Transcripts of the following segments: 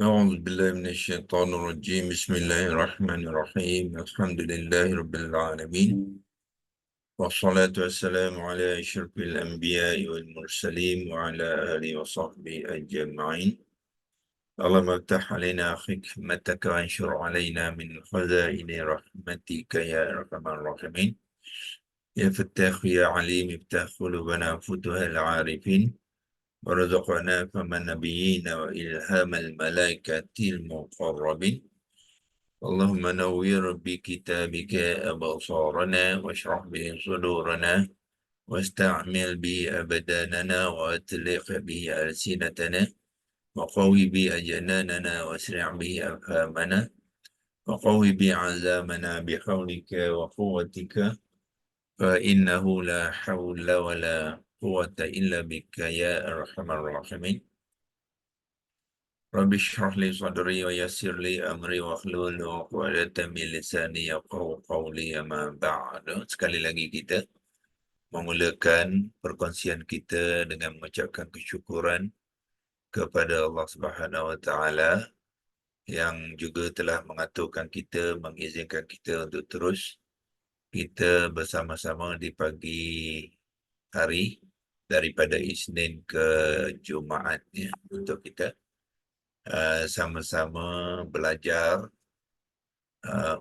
أعوذ بالله من الشيطان الرجيم بسم الله الرحمن الرحيم الحمد لله رب العالمين والصلاة والسلام على أشرف الأنبياء والمرسلين وعلى آله وصحبه أجمعين اللهم افتح علينا حكمتك وانشر علينا من خزائن رحمتك يا أرحم الراحمين يا فتاح يا عليم افتح قلوبنا فتوح العارفين ورزقنا فهم النبيين وإلهام الملائكة المقربين اللهم نوّر بكتابك أبصارنا واشرح به صدورنا واستعمل به أبداننا وأطلق به ألسنتنا وقوي به أجناننا واسرع به أفهامنا وقوي به عزامنا بحولك وقوتك فإنه لا حول ولا قوة إلا بك يا أرحم الراحمين Rabbi shrah li sadri wa yassir li amri wa hlul uqdatan min lisani yafqahu qawli amma ba'd. Sekali lagi kita memulakan perkongsian kita dengan mengucapkan kesyukuran kepada Allah Subhanahu wa taala yang juga telah mengaturkan kita, mengizinkan kita untuk terus kita bersama-sama di pagi hari daripada Isnin ke Jumaat ya, untuk kita sama-sama belajar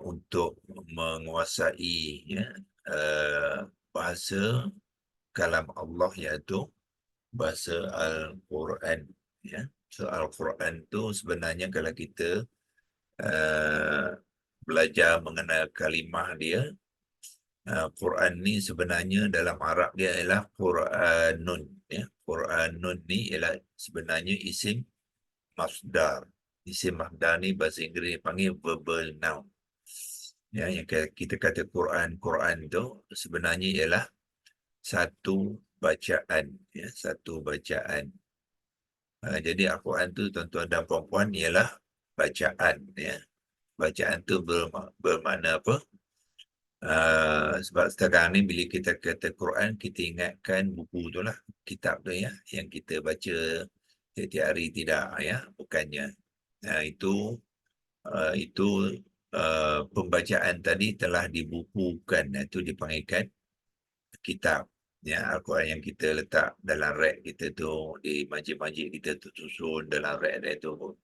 untuk menguasai ya, bahasa kalam Allah iaitu bahasa Al-Quran. Ya. So Al-Quran tu sebenarnya kalau kita uh, belajar mengenai kalimah dia, Quran ni sebenarnya dalam Arab dia ialah Quranun. Ya. Quranun ni ialah sebenarnya isim masdar. Isim masdar ni bahasa Inggeris panggil verbal noun. Ya, yang kita kata Quran, Quran tu sebenarnya ialah satu bacaan, ya, satu bacaan. Jadi Al-Quran tu tuan-tuan dan puan-puan ialah bacaan, ya. Bacaan tu bermakna apa? Sebab sekarang ni bila kita kata Quran, kita ingatkan buku tu lah, kitab tu ya, yang kita baca setiap hari, tidak ya, bukannya. Itu pembacaan tadi telah dibukukan, itu dipanggilkan kitab. Ya, Al-Quran yang kita letak dalam rack kita tu, di majlis-majlis kita tu susun dalam rack dia tu,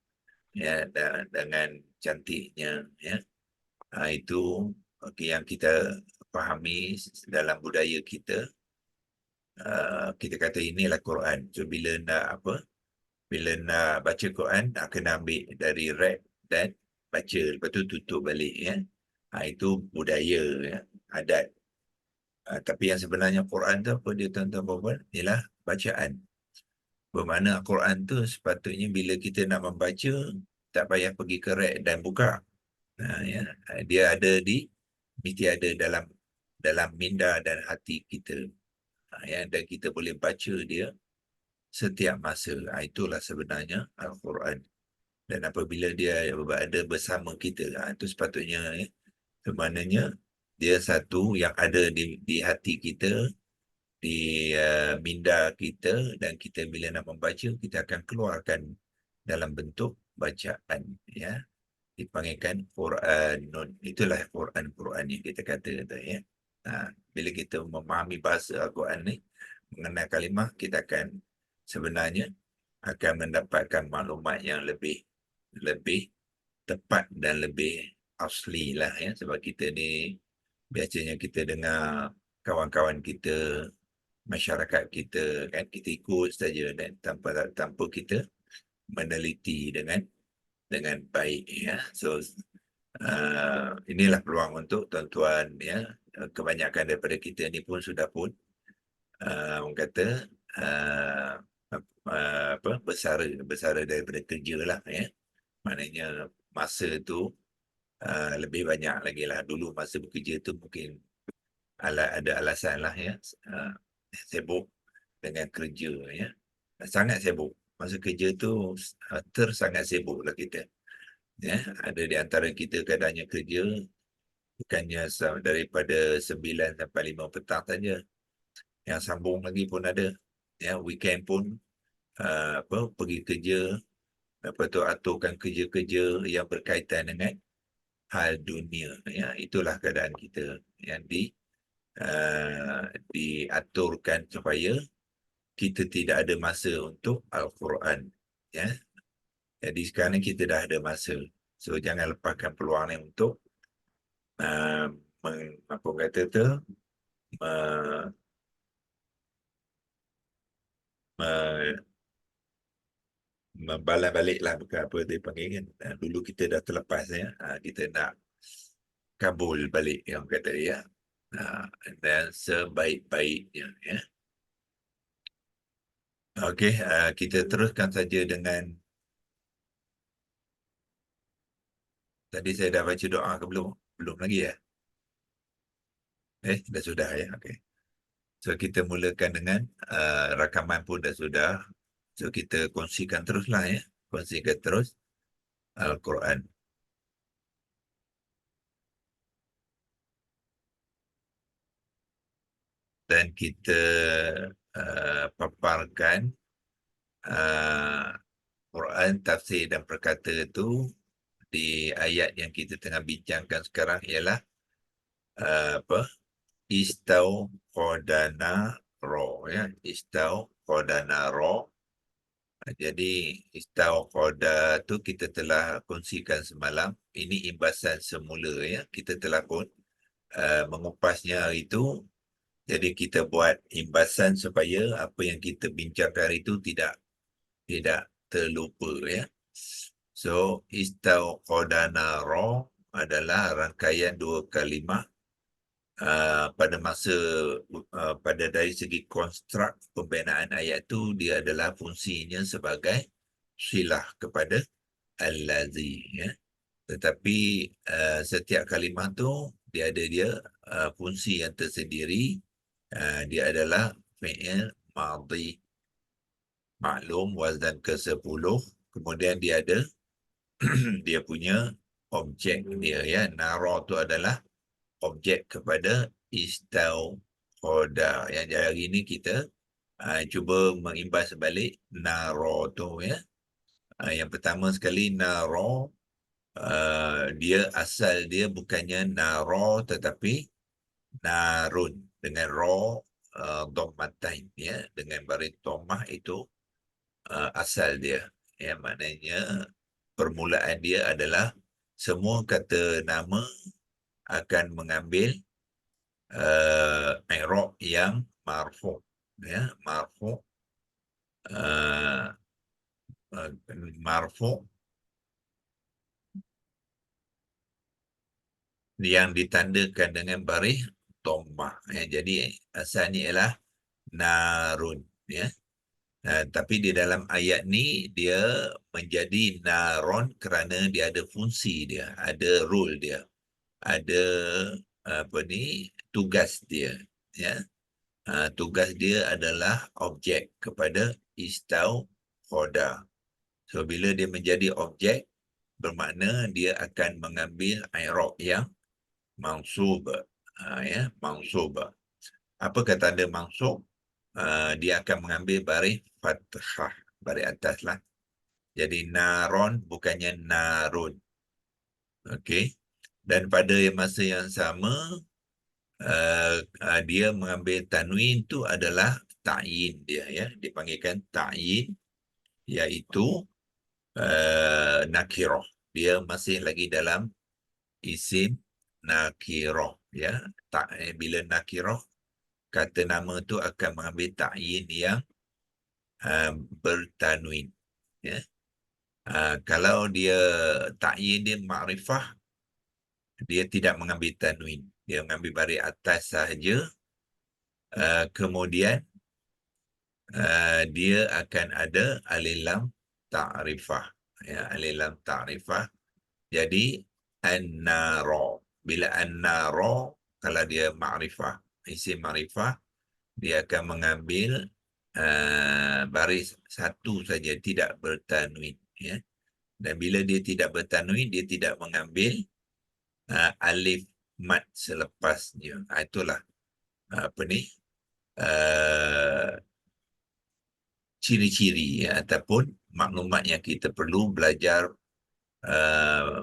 ya, dengan cantiknya, ya. Itu okay, yang kita fahami dalam budaya kita. Kita kata inilah Quran. So bila nak apa? Bila nak baca Quran, nak kena ambil dari rack dan baca, lepas tu tutup balik, ya. Itu budaya, ya, adat. Tapi yang sebenarnya Quran tu apa dia tuan-tuan puan-puan? Ialah bacaan. Bermakna Quran tu sepatutnya bila kita nak membaca, tak payah pergi ke rack dan buka. Ya. Dia ada mesti ada dalam minda dan hati kita. Ya, dan kita boleh baca dia setiap masa. Itulah sebenarnya Al-Quran. Dan apabila dia ada bersama kita, itu sepatutnya, ya, sebenarnya dia satu yang ada di hati kita, di minda kita, dan kita bila nak membaca, kita akan keluarkan dalam bentuk bacaan, ya. Dipanggilkan Quranun. Itulah Quran yang kita kata tu, ya. Bila kita memahami bahasa Al-Quran ni, mengenai kalimah, kita akan sebenarnya akan mendapatkan maklumat yang lebih tepat dan lebih asli lah, ya. Sebab kita ni biasanya kita dengar kawan-kawan kita, masyarakat kita, kan, kita ikut saja dan tanpa kita meneliti dengan baik, ya. So inilah peluang untuk tuan-tuan, ya. Kebanyakan daripada kita ni pun sudah pun orang kata uh, bersara daripada kerja lah, ya. Maknanya masa tu lebih banyak lagi lah. Dulu masa bekerja tu mungkin ada alasan lah, ya, sibuk dengan kerja, ya, sangat sibuk. Masa kerja tu sangat sibuk lah kita, ya. Ada di antara kita kadangnya kerja bukannya daripada 9 sampai 5 petang saja, yang sambung lagi pun ada, ya. Weekend pun pergi kerja Apa tu, aturkan kerja-kerja yang berkaitan dengan hal dunia. Ya, itulah keadaan kita yang diaturkan supaya kita tidak ada masa untuk Al-Quran. Ya, jadi sekarang ni kita dah ada masa. So jangan lepaskan peluang ni untuk apa kata tu, me- me- membalas balik lah, bukan apa dia panggil kan. Dulu kita dah terlepas ya. Kita nak kabul balik yang kata dia. Dan sebaik-baiknya ya. Okey, kita teruskan saja dengan tadi saya dah baca doa ke belum? Belum lagi ya? Dah sudah ya. Okey. So kita mulakan dengan rakaman pun dah sudah. So kita kongsikan teruslah ya. Kongsikan terus Al-Quran. Dan kita paparkan Quran, tafsir dan perkata itu di ayat yang kita tengah bincangkan sekarang ialah apa? Istau Qadana Ro ya. Istau Qadana Ro. Jadi Istau Qada tu kita telah kongsikan semalam. Ini imbasan semula ya. Kita telah pun mengupasnya hari itu. Jadi kita buat imbasan supaya apa yang kita bincangkan hari itu tidak terlupa ya. So Istauqadana Ra adalah rangkaian dua kalimah pada masa pada dari segi konstruk pembinaan ayat tu, dia adalah fungsinya sebagai silah kepada al-lazi ya. Tetapi setiap kalimah tu dia fungsi yang tersendiri. Dia adalah fi'il madhi maklum wazan ke-10. Kemudian dia ada dia punya objek dia ya. Nara tu adalah objek kepada istauqada. Yang hari ini kita cuba mengimbas balik nara tu ya. Yang pertama sekali nara, dia asal dia bukannya nara tetapi narun dengan ra dhammatain ya, dengan baris dhammah itu asal dia ya. Maknanya permulaan dia adalah semua kata nama akan mengambil i'rab yang marfu ya, marfu uh, marfu yang ditandakan dengan baris dhammah ya. Jadi asalnya ialah narun ya. Tapi di dalam ayat ni dia menjadi naron kerana dia ada fungsi dia, ada role dia, ada apa ni, tugas dia ya. Tugas dia adalah objek kepada istau khoda. So bila dia menjadi objek, bermakna dia akan mengambil i'rab yang mansub ya, mansub. Apa kata tanda mansub? Dia akan mengambil baris fathah, baris atas lah. Jadi naron bukannya narun. Okey. Dan pada masa yang sama, dia mengambil tanwin tu adalah ta'yin dia ya. Dipanggilkan ta'yin, iaitu nakirah. Dia masih lagi dalam isim nakirah ya. Bila nakirah, kata nama tu akan mengambil ta'yin yang bertanwin ya. Kalau dia ta'yin dia ma'rifah, dia tidak mengambil tanwin, dia mengambil baris atas sahaja. Kemudian dia akan ada alif lam ta'rifah ya, alif lam ta'rifah. Jadi an-nara, bila an-nara, kalau dia ma'rifah, isim ma'rifah, dia akan mengambil baris satu saja, tidak bertanwin ya. Dan bila dia tidak bertanwin, dia tidak mengambil alif mat selepasnya. Itulah apa ni, ciri-ciri ya, ataupun maklumat yang kita perlu belajar uh,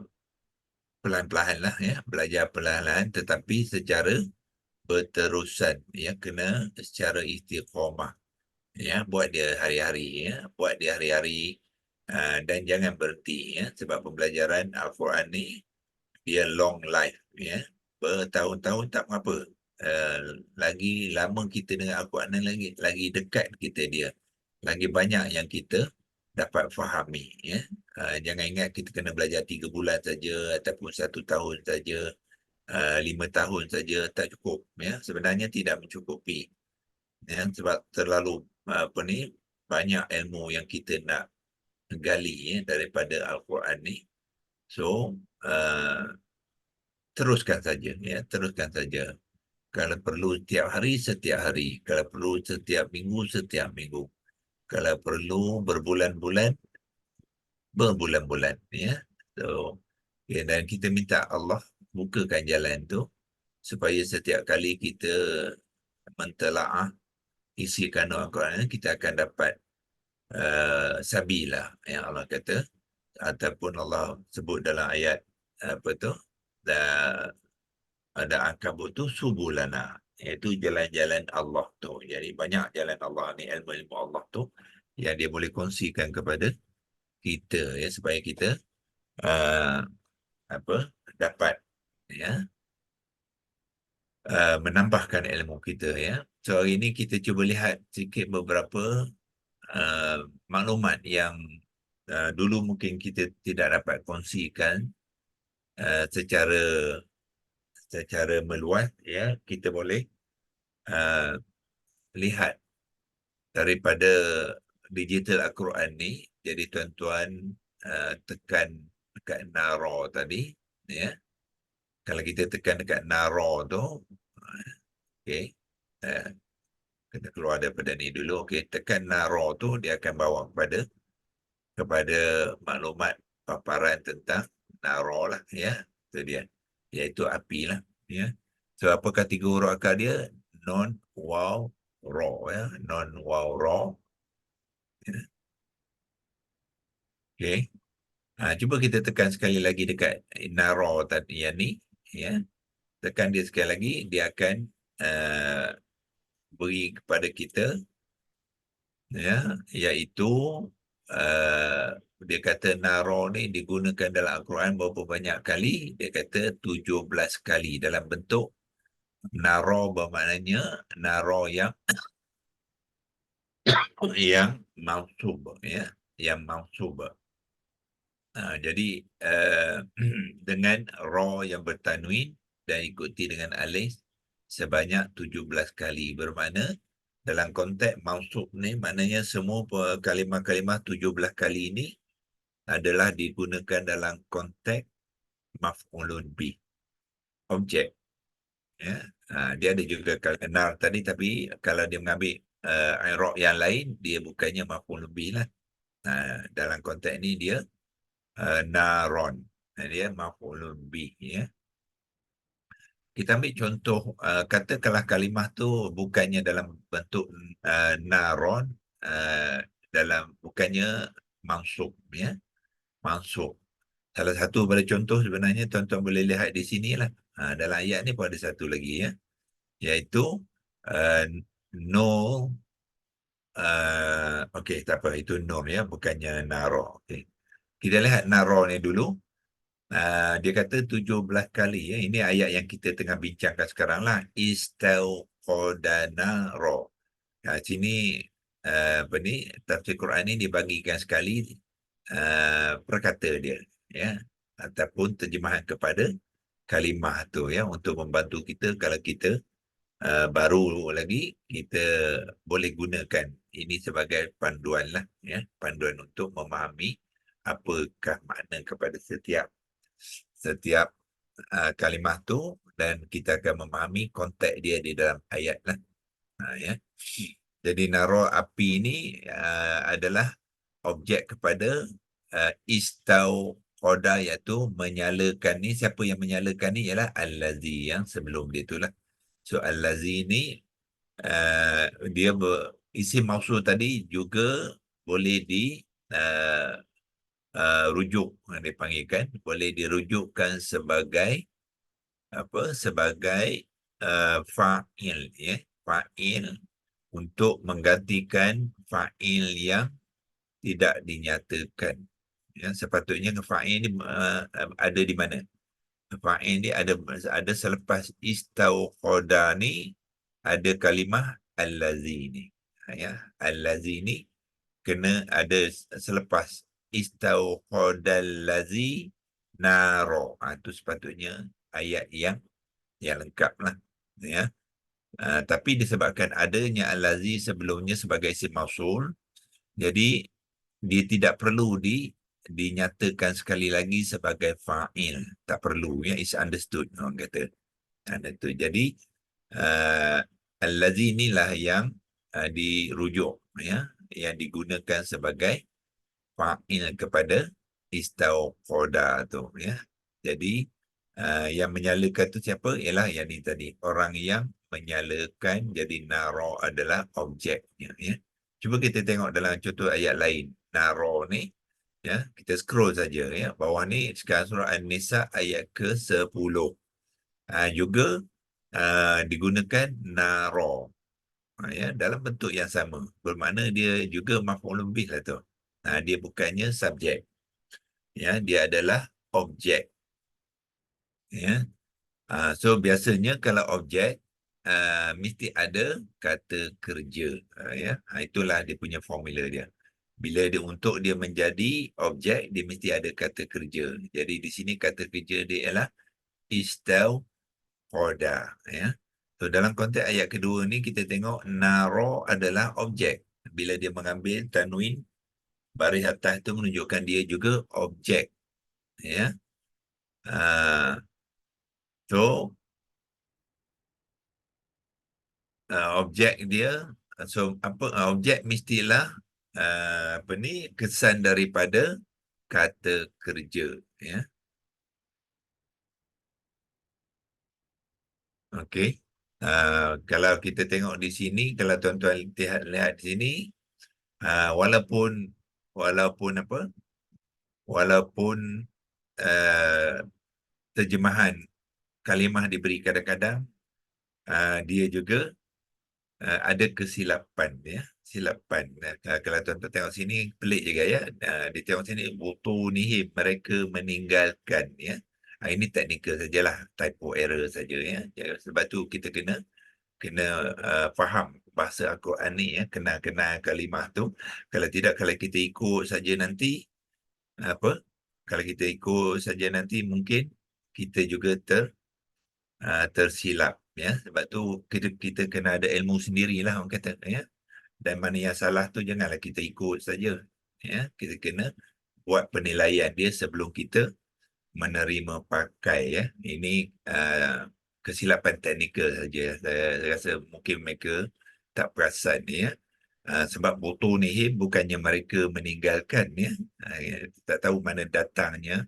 pelan-pelan lah ya, belajar perlahan-lahan tetapi secara berterusan ya, kena secara istiqamah ya, buat dia hari-hari ya, buat dia hari-hari, dan jangan berhenti ya, sebab pembelajaran Al-Quran ni dia long life ya, bertahun-tahun tak apa. Lagi lama kita dengan Al-Quran ni, lagi dekat kita dia, lagi banyak yang kita dapat fahami ya. Jangan ingat kita kena belajar 3 bulan saja ataupun 1 tahun saja, 5 tahun saja tak cukup ya, sebenarnya tidak mencukupi ya, sebab terlalu apa ni, banyak ilmu yang kita nak gali ya daripada Al-Quran ni. So teruskan saja ya, teruskan saja. Kalau perlu setiap hari, kalau perlu setiap minggu, kalau perlu berbulan-bulan, berbulan-bulan ya. So ya, dan kita minta Allah bukakan jalan tu supaya setiap kali kita mentelaah isi kandung Al-Quran, kita akan dapat sabilah yang Allah kata, ataupun Allah sebut dalam ayat apa tu, ada Ankabut tu subulana, iaitu jalan-jalan Allah tu. Jadi banyak jalan Allah ni, ilmu-ilmu Allah tu yang dia boleh kongsikan kepada kita ya, supaya kita uh, apa dapat ya menambahkan ilmu kita ya. So hari ini kita cuba lihat sikit beberapa uh, maklumat yang dulu mungkin kita tidak dapat kongsikan secara meluas ya. Kita boleh uh, lihat daripada digital Al-Quran ni. Jadi tuan-tuan tekan dekat Naro tadi ya. Kalau kita tekan dekat Naro tu, okey, kita keluar daripada ni dulu. Okey, tekan Naro tu, dia akan bawa kepada maklumat paparan tentang Naro lah ya. Itu dia, iaitu api lah ya. So apa tiga huruf akar dia? Non, waw, ro ya. Non, waw, ro ya. Okey. Cuba kita tekan sekali lagi dekat Naro tadi yang ni ya. Tekan dia sekali lagi, dia akan uh, beri kepada kita ya, iaitu uh, dia kata Naro ni digunakan dalam Al-Quran berapa banyak kali? Dia kata 17 kali dalam bentuk Naro, bermaknanya Naro yang mansub ya, yang mansub. Jadi dengan ro yang bertanwin dan ikuti dengan alif sebanyak 17 kali, bermakna dalam konteks mansub ni, maknanya semua kalimah-kalimah 17 kali ini adalah digunakan dalam konteks maf'ulun bih, objek ya. Dia ada juga nar tadi, tapi kalau dia mengambil i'rab yang lain, dia bukannya maf'ulun bih lah. Dalam konteks ni dia naron, dia maf'ulun bih ya. Kita ambil contoh, katakanlah kalimah tu bukannya dalam bentuk naron, bukannya mansub ya, mansub. Salah satu pada contoh sebenarnya tuan-tuan boleh lihat di sini lah. Dalam ayat ni pun ada satu lagi ya, iaitu uh, no, okey tak apa, itu nur ya, bukannya naro. Okay. Kita lihat naro ni dulu. Dia kata 17 kali ya. Ini ayat yang kita tengah bincangkan sekarang lah. Istauqadana ro. Sini apa ni, tafsir Quran ni dibagikan sekali perkata dia ya, ataupun terjemahan kepada kalimah tu ya, untuk membantu kita kalau kita baru lagi, kita boleh gunakan ini sebagai panduan lah ya, panduan untuk memahami apakah makna kepada setiap kalimah tu, dan kita akan memahami konteks dia di dalam ayat lah ya. Jadi naro api ini adalah objek kepada istauqada, iaitu menyalakan. Ni siapa yang menyalakan ni? Ialah allazi, yang sebelum dia itulah. So allazi ni dia isim mausul tadi juga boleh uh, rujuk, dipanggilkan, boleh dirujukkan sebagai apa? Sebagai fa'il, ya, fa'il untuk menggantikan fa'il yang tidak dinyatakan. Ya, sepatutnya fa'il ni ada di mana? Fa'il ni ada selepas istauqada ni ada kalimah allazi ni. Ya, allazi ni kena ada selepas istauqadallazi naro. Itu sepatutnya ayat yang lengkap lah. Ya. Tapi disebabkan adanya allazi sebelumnya sebagai isim mausul, jadi dia tidak perlu dinyatakan sekali lagi sebagai fa'il. Tak perlu, ya, is understood orang kata. Itu. Jadi allazi inilah yang dirujuk, ya, yang digunakan sebagai fa'il kepada istauqada tu, ya. Jadi yang menyalakan tu siapa? Ialah yang ni tadi, orang yang menyalakan. Jadi naro adalah objeknya, ya. Cuba kita tengok dalam contoh ayat lain. Naro ni, ya, kita scroll saja, ya. Bawah ni sekarang surah An-Nisa ayat ke-10. Juga digunakan naro, ya, dalam bentuk yang sama. Bermakna dia juga maf'ul bih lah tu. Dia bukannya subjek, ya, dia adalah objek, ya. So biasanya kalau objek mesti ada kata kerja, ya. Itulah dia punya formula dia. Bila dia untuk dia menjadi objek, dia mesti ada kata kerja. Jadi di sini kata kerja dia ialah istauqada, ya. So dalam konteks ayat kedua ni kita tengok naro adalah objek. Bila dia mengambil tanwin baris atas itu menunjukkan dia juga objek, ya. So objek dia, so apa, objek mestilah apa ni, kesan daripada kata kerja, ya. Okey. Kalau kita tengok di sini, kalau tuan-tuan lihat di sini, walaupun apa, walaupun uh, terjemahan kalimah diberi kadang-kadang, dia juga ada kesilapan, ya, silapan. Kalau tuan-tuan tengok sini pelik juga, ya. Dia tengok sini butunihim, mereka meninggalkan, ya. Ini teknikal sajalah, typo error saja, ya. Sebab tu kita kena faham bahasa Al-Quran ni, ya, kena kalimah tu. Kalau tidak, kalau kita ikut saja nanti apa? Kalau kita ikut saja nanti mungkin kita juga tersilap, ya. Sebab tu kita kena ada ilmu sendirilah orang kata, ya. Dan mana yang salah tu janganlah kita ikut saja, ya. Kita kena buat penilaian dia sebelum kita menerima pakai, ya. Ini kesilapan teknikal saja. Saya rasa mungkin mereka tak perasan, ya. Sebab butunihim bukannya mereka meninggalkan, ya. Tak tahu mana datangnya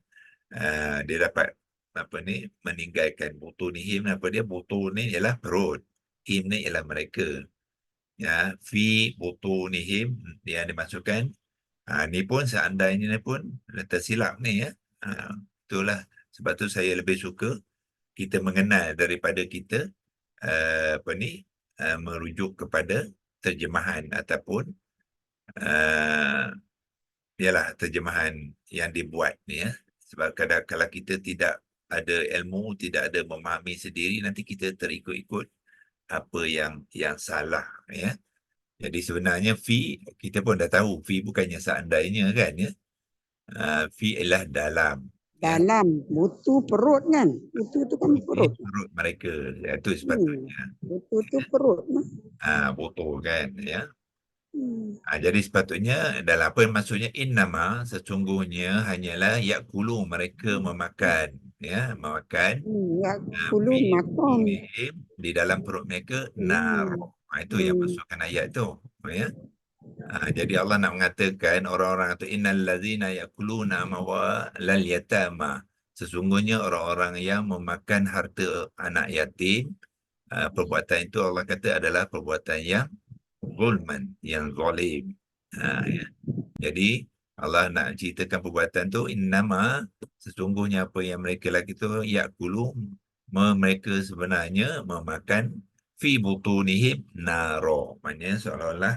dia dapat apa ni, meninggalkan. Butunihim apa dia? Butun ni ialah perut, him ni ialah mereka, ya. Fi butunihim dia dimasukkan. Ni pun seandainya ni pun tersilap ni, ya. Itulah sebab tu saya lebih suka kita mengenal daripada kita apa ni, merujuk kepada terjemahan ataupun ialah terjemahan yang dibuat ni, ya. Sebab kadang kalau kita tidak ada ilmu, tidak ada memahami sendiri, nanti kita terikut-ikut apa yang salah, ya. Jadi sebenarnya fi kita pun dah tahu, fi bukannya seandainya, kan, ya. Fi ialah dalam, ya. Dalam butu perut kan. Butu tu kan perut. Perut mereka, ya, itu Hmm. sepatutnya. Butu tu perut. Botol, kan, ya. Hmm. Jadi sepatutnya dalam apa maksudnya innama, sesungguhnya hanyalah yakulu, mereka memakan, ya, memakan Ya, kulu fi makan. butunihim, di dalam perut mereka naro. Itu yang masukkan ayat tu, ya. Jadi Allah nak mengatakan orang-orang itu innal ladzina yakuluna amwalal yatama, sesungguhnya orang-orang yang memakan harta anak yatim, perbuatan itu Allah kata adalah perbuatan yang zulman, yang zalim. Ya. Jadi Allah nak ceritakan perbuatan tu, innama, sesungguhnya apa yang mereka lagi tu, yakulu, mereka sebenarnya memakan fi butunihim naro. Maknanya seolah-olah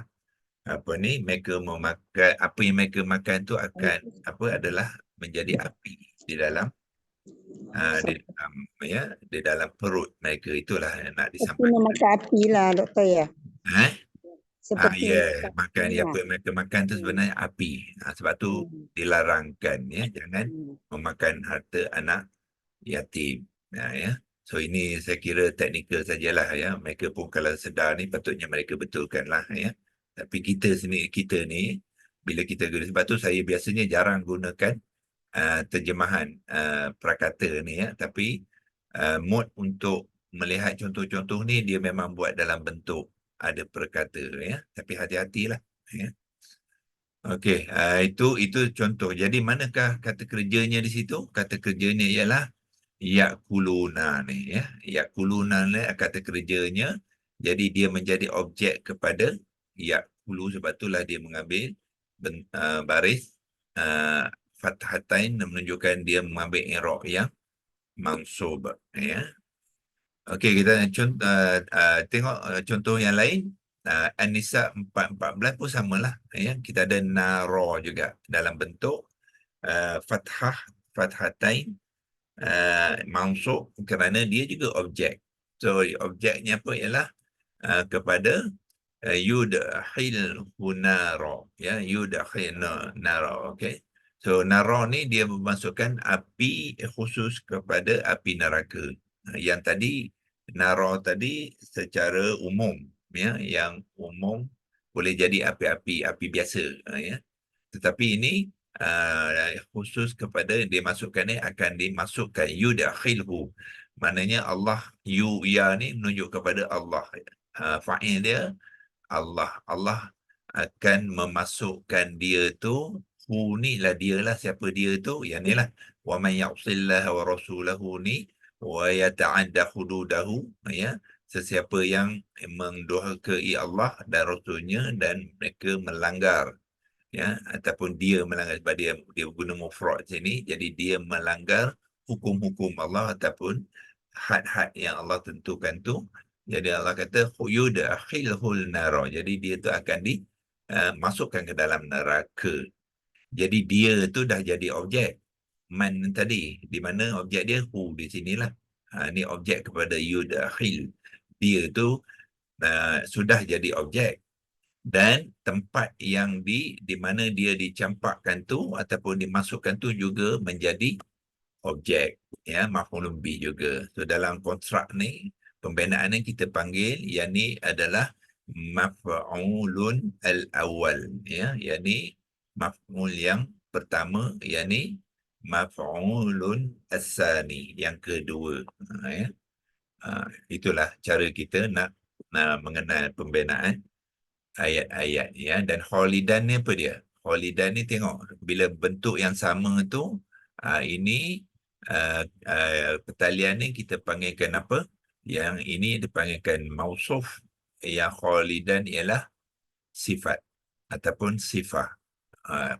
apa ni, mereka memakan, apa yang mereka makan tu akan apa adalah menjadi api di dalam di dalam ya, di dalam perut mereka. Itulah yang nak Seperti disampaikan. memakan api lah doktor ya. Eh? Seperti Ya, memakan makan api apa lah. yang mereka makan tu Hmm. sebenarnya api. Sebab tu Hmm. dilarangkan ya, jangan Hmm. memakan harta anak yatim. Ya. So ini saya kira teknikal sajalah ya. Mereka pun kalau sedar ni patutnya mereka betulkanlah ya. Tapi kita sendiri, kita ni bila kita guna, sebab tu saya biasanya jarang gunakan terjemahan prakata ni ya. Tapi mod untuk melihat contoh-contoh ni dia memang buat dalam bentuk ada perkata ya. Tapi hati-hatilah ya. Okey, itu contoh. Jadi manakah kata kerjanya di situ? Kata kerjanya ialah yakuluna ni ya. Yakuluna ni kata kerjanya. Jadi dia menjadi objek kepada yakulu, sebab itulah dia mengambil baris fathatain, menunjukkan dia mengambil i'rab yang mansub ya. Okey, kita tengok contoh yang lain. An-Nisa 4:14 pun samalah ya. Kita ada naro juga dalam bentuk fathah, fathatain, mansub, kerana dia juga objek. So objeknya apa ialah kepada yudkhil hunaro ya, yudkhil naro. Okey, so naro ni dia memasukkan api khusus kepada api neraka. Yang tadi naro tadi secara umum ya, yang umum boleh jadi api biasa ya. Tetapi ini khusus kepada dia masukkan ni, akan dimasukkan yudakhilhu. Maknanya Allah, ya ni menunjuk kepada Allah. Fa'il dia Allah. Allah akan memasukkan dia tu, hu ni lah dia lah, siapa dia tu, yang ni lah, wa man ya'sillaha wa rasulahu ni wa yata'adda hududahu ya, sesiapa yang mendurhakai Allah dan Rasulnya dan mereka melanggar ya, ataupun dia melanggar, sebab dia guna mufrad sini, jadi dia melanggar hukum-hukum Allah ataupun had-had yang Allah tentukan tu. Jadi Allah kata yudkhilhul nara, jadi dia tu akan dimasukkan ke dalam neraka. Jadi dia tu dah jadi objek. Man tadi, di mana objek dia? Hu di sinilah. Ni objek kepada yudkhil. Dia tu sudah jadi objek, dan tempat yang di mana dia dicampakkan tu ataupun dimasukkan tu juga menjadi objek ya, maf'ulun bih juga. So dalam kontrak ni, pembenaan ni kita panggil yang ni adalah maf'ulun al-awwal ya, yang ni maf'ul yang pertama, yang ni maf'ulun as-sani yang kedua ya. Itulah cara kita nak mengenal pembenaan ayat-ayat ya. Dan holidan ni apa dia? Holidan ni tengok bila bentuk yang sama tu, ini pertalian ni kita panggilkan apa? Yang ini dipanggilkan mausuf. Yang holidan ialah sifat ataupun sifah.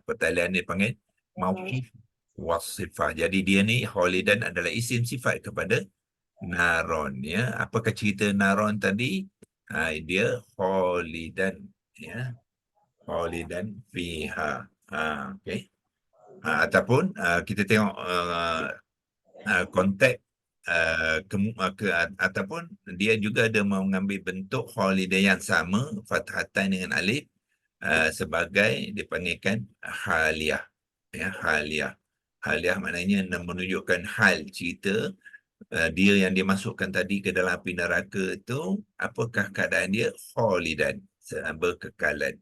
Pertalian ni panggil mausuf wasifah. Jadi dia ni holidan adalah isim sifat kepada naron ya. Apakah cerita naron tadi? Dia holidan ya, khalidan fiha. Okey. Ataupun kita tengok konteks ataupun dia juga ada mengambil bentuk holiday yang sama, fathatan dengan alif, sebagai dipanggilkan haliyah ya, haliyah. Haliyah maknanya menunjukkan hal cerita dia yang dimasukkan tadi ke dalam api neraka itu, apakah keadaan dia? Khalidan, berkekalan.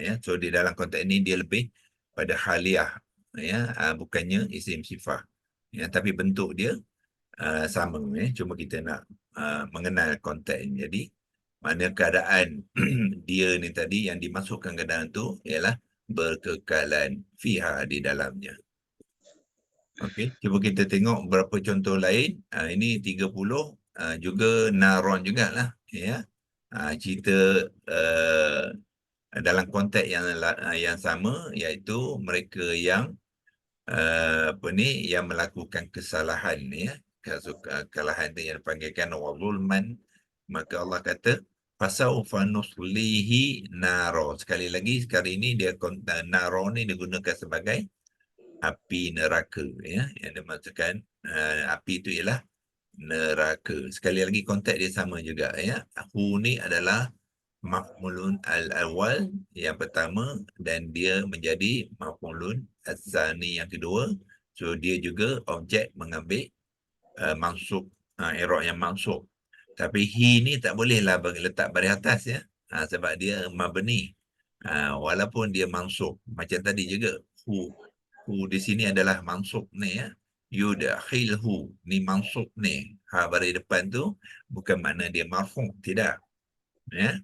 Ya, so di dalam konteks ini dia lebih pada haliah ya, bukannya isim sifah ya, tapi bentuk dia sama ya, cuma kita nak mengenal konteks. Jadi mana keadaan dia ni tadi yang dimasukkan ke dalam tu ialah berkekalan fiha di dalamnya. Okey, cuba kita tengok beberapa contoh lain. Ini 30 juga naron jugalah ya. cerita dalam konteks yang sama, iaitu mereka yang yang melakukan kesalahan, ya. Kesalahan itu yang dipanggilkan wazulman, maka Allah kata fasaufa nuslihi naro. Sekali lagi, sekarang ini dia naro ni digunakan sebagai api neraka, ya. Yang dimaksudkan api itu ialah neraka. Sekali lagi konteks dia sama juga, ya. Hu ni adalah maf'ulun al-awwal yang pertama, dan dia menjadi maf'ulun al-thani yang kedua. So dia juga objek mengambil mansub, i'rab yang mansub. Tapi hi ni tak bolehlah letak baris atas, ya. Sebab dia mabni. Walaupun dia mansub. Macam tadi juga, hu di sini adalah mansub ni, ya. Yudakhilhu ni mansub ni. Baris depan tu bukan makna dia marfu', tidak. Ya.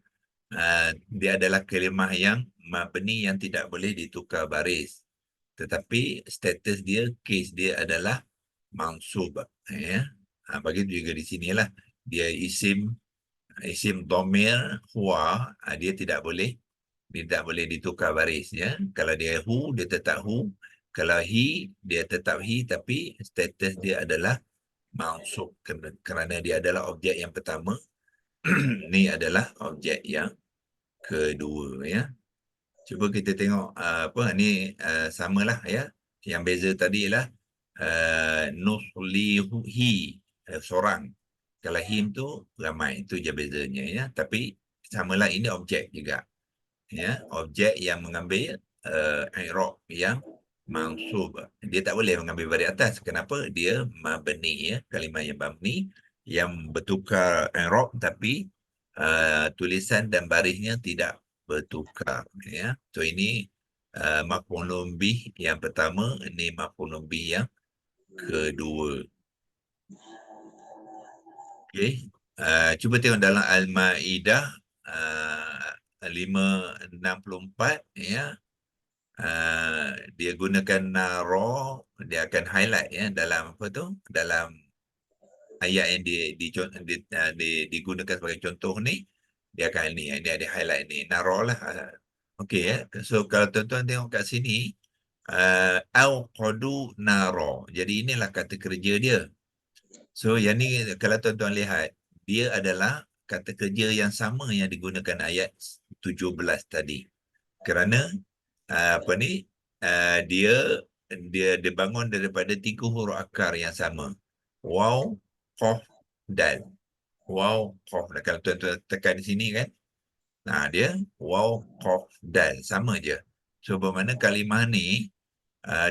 Dia adalah kalimah yang mabni yang tidak boleh ditukar baris. Tetapi status dia, case dia adalah mansub, ya. Begitu juga di sinilah. Dia isim dhamir huwa, dia tidak boleh ditukar baris, ya. Kalau dia hu, dia tetap hu. Kalau hi, dia tetap hi, tapi status dia adalah mansub kerana dia adalah objek yang pertama. Ni adalah objek yang kedua, ya. Cuba kita tengok ni samalah, ya. Yang beza tadi ialah nuslihi, seorang. Kalau him tu ramai, itu je bezanya, ya. Tapi samalah, ini objek juga, ya. Objek yang mengambil i'rab yang mansub. Dia tak boleh mengambil baris atas. Kenapa? Dia mabni, ya. Kalimah yang mabni yang bertukar i'rab, tapi tulisan dan barisnya tidak bertukar, ya. So ini maf'ulun bih yang pertama, ini maf'ulun bih yang kedua. Okey. Cuba tengok dalam Al-Maidah 564, ya. Dia gunakan naro, dia akan highlight, ya, dalam apa tu? Dalam ayat yang digunakan sebagai contoh ni, dia akan ini ada highlight ni, naro lah. Okey, ya. So kalau tuan-tuan tengok kat sini, auqadu naro. Jadi inilah kata kerja dia. So yang ni kalau tuan-tuan lihat, dia adalah kata kerja yang sama yang digunakan ayat 17 tadi. Kerana dia dibangun daripada 3 huruf akar yang sama. Waw, qaf, dal. Waw, qaf. Kalau tuan-tuan tekan di sini kan, dia waw, qaf, dal. Sama je. So bermakna kalimah ni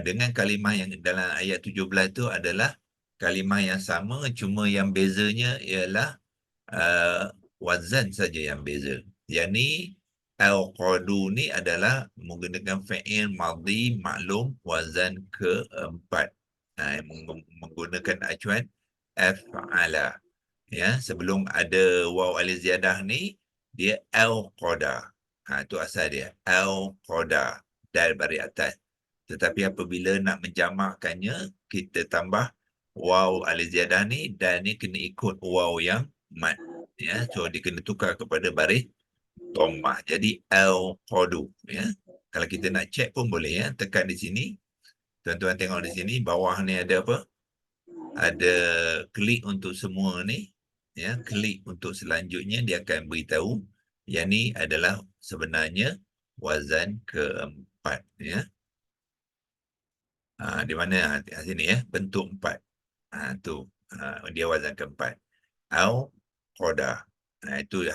dengan kalimah yang dalam ayat 17 tu adalah kalimah yang sama, cuma yang bezanya ialah wazan saja yang beza. Yang ni al-qadu ni adalah menggunakan fi'il madhi maklum wazan keempat. Menggunakan acuan af'ala. Ya, sebelum ada waw alif ziyadah ni, dia al-qada. Itu asal dia. Al-qada. Dal baris atas. Tetapi apabila nak menjamakkannya, kita tambah waw alif ziyadah ni, dan ni kena ikut waw yang mat. Ya, so dia kena tukar kepada baris dhammah. Jadi al-qadu, ya. Kalau kita nak check pun boleh, ya. Tekan di sini. Tuan-tuan tengok di sini bawah ni ada apa? Ada klik untuk semua ni, ya. Klik untuk selanjutnya, dia akan beritahu yang ni adalah sebenarnya wazan keempat, ya. Di mana sini, ya, bentuk 4. Tu dia wazan keempat. Au qada. Itu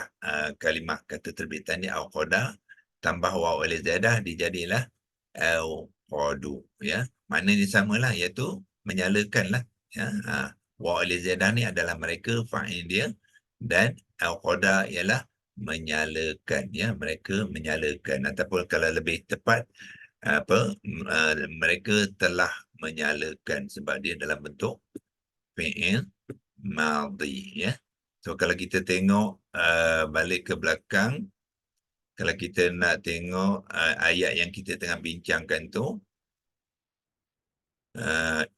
kalimah kata terbitan ni au qada, tambah waw alif ziyadah dijadilah au qadu, ya. Maknanya samalah, iaitu menyalakanlah, ya. Waw alif ziyadah ni adalah mereka fa'il dia, dan au qada ialah menyalakan, ya. Mereka menyalakan, ataupun kalau lebih tepat mereka telah menyalakan, sebab dia dalam bentuk fi'il madhi, ya. So kalau kita tengok balik ke belakang, kalau kita nak tengok ayat yang kita tengah bincangkan tu,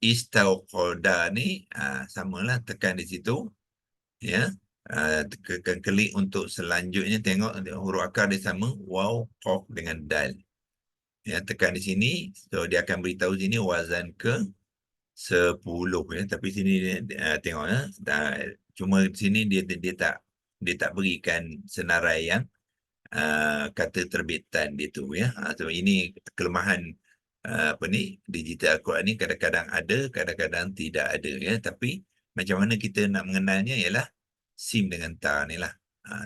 istauqada ni, samalah, tekan di situ, ya. Tekan klik untuk selanjutnya, tengok huruf akar dia sama, waw, qaf dengan dal. Ya, tekan di sini, so dia akan beritahu sini wazan ke 10 ya, tapi sini tengok ya, cuma di sini dia tak berikan senarai yang kata terbitan dia tu ya. So ini kelemahan apa ni, digital Al-Quran ni kadang-kadang ada, kadang-kadang tidak ada ya. Tapi macam mana kita nak mengenalnya ialah sim dengan ta ni lah.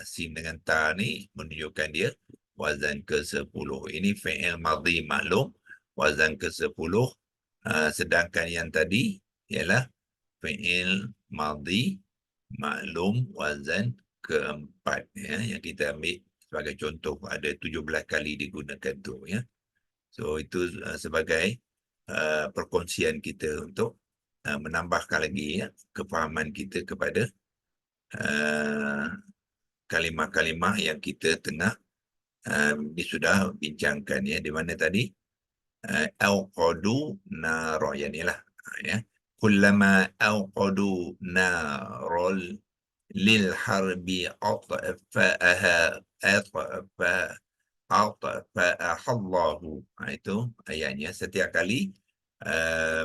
Sim dengan ta ni menunjukkan dia wazan ke-10. Ini fi'il madhi maklum, wazan ke-10. Sedangkan yang tadi ialah fi'il madhi maklum wazan ke-4 ya, yang kita ambil sebagai contoh, ada 17 kali digunakan tu ya. So itu sebagai perkongsian kita untuk menambahkan lagi ya kefahaman kita kepada kalimah-kalimah yang kita tengah ni sudah bincangkan ya. Di mana tadi auqadu nara, yang inilah ya, kullama auqadu narol lil harbi atfa'aha atfa'ahallahu. Itu ayatnya. Setiap kali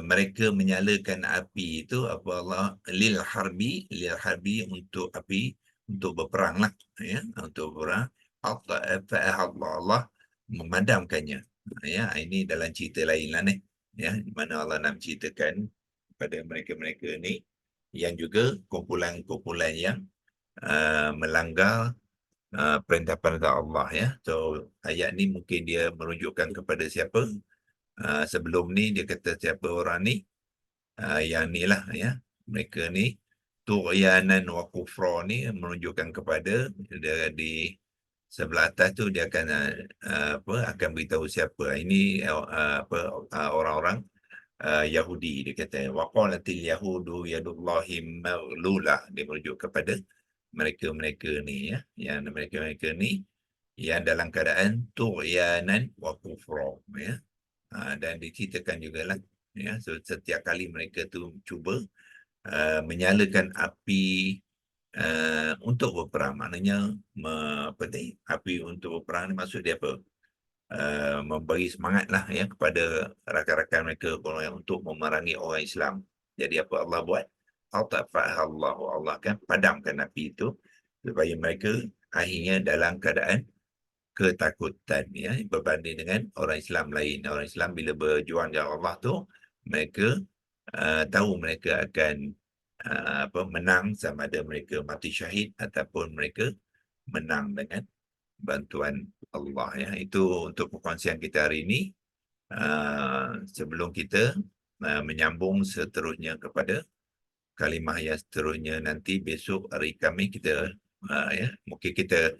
mereka menyalakan api itu, apa Allah, lil harbi untuk api, untuk berperang lah ya, untuk berperang. Atfa'ahallahu, Allah memadamkannya ya. Ini dalam cerita lain lah ni ya, di mana Allah nak ceritakan kepada mereka-mereka ni yang juga kumpulan-kumpulan yang melanggar perintah-perintah Allah ya. So ayat ni mungkin dia merunjukkan kepada siapa. Sebelum ni dia kata siapa orang ni, yang ni lah ya, mereka ni tughyanan wa kufra ni menunjukkan kepada dia, di sebelah atas tu dia akan akan beritahu siapa ini orang-orang Yahudi. Dia kata waqalatil yahudu yadullahi maghlulah, dia merujuk kepada mereka-mereka ni ya, yang mereka-mereka ni yang dalam keadaan tughyanan wa kufra ya. Dan diceritakan jugalah ya, so, setiap kali mereka tu cuba menyalakan api untuk berperang, maknanya api untuk berperang ni maksud dia apa? Memberi semangat lah ya kepada rakan-rakan mereka untuk memerangi orang Islam. Jadi apa Allah buat? Allah akan padamkan api itu supaya mereka akhirnya dalam keadaan ketakutan ya, berbanding dengan orang Islam lain. Orang Islam bila berjuang dengan Allah tu, mereka tahu mereka akan menang, sama ada mereka mati syahid ataupun mereka menang dengan bantuan Allah ya. Itu untuk perkongsian kita hari ini. Sebelum kita menyambung seterusnya kepada kalimah yang seterusnya nanti besok hari Khamis, kita ya, mungkin kita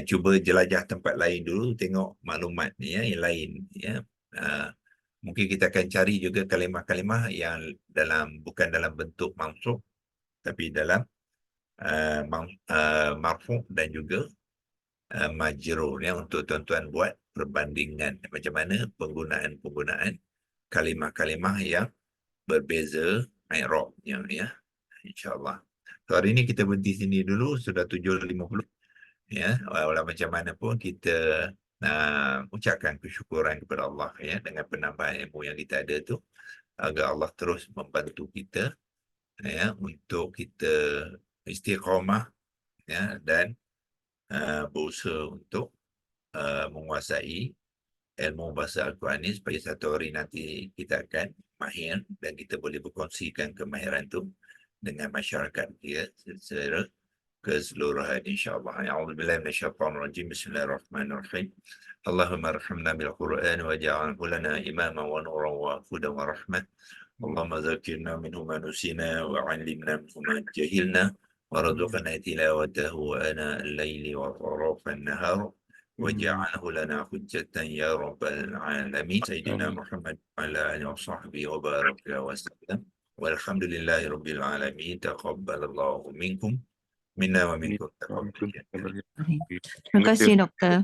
cuba jelajah tempat lain dulu, tengok maklumat ya yang lain ya. Mungkin kita akan cari juga kalimah-kalimah yang bukan dalam bentuk mansub, tapi dalam marfu' dan juga majrur ya, untuk tuan-tuan buat perbandingan macam mana penggunaan kalimah-kalimah yang berbeza i'rabnya ya, insya-Allah. So, hari ini kita berhenti sini dulu, sudah 7.50 ya. Walau macam mana pun kita ucapkan kesyukuran kepada Allah ya, dengan penambahan ilmu yang kita ada tu, agar Allah terus membantu kita ya untuk kita istiqamah ya, dan berusaha untuk menguasai ilmu bahasa Al-Quran ini, supaya satu hari nanti kita akan mahir dan kita boleh berkongsikan kemahiran itu dengan masyarakat ya secara keseluruhan, insya-Allah. A'udzubillahi minasyaitonir rajim. Bismillahirrahmanirrahim. Allahumma arhamna bil Qur'an waj'alhu lana imaman wa nuran wa hudan wa rahmah. Allahumma zakkirna minhu ma nusina wa 'allimna minhu ma jahilna warzuqna tilawatahu ana al-laili wa atrafan nahar waj'alhu lana hujjatan ya rabbal alamin. Sayyidina Muhammad wa ala alihi wa sahbihi wa baraka wa sallam. Walhamdulillahi rabbil alamin. Taqabbalallahu minkum minna wa minkum. Terima kasih, Doktor.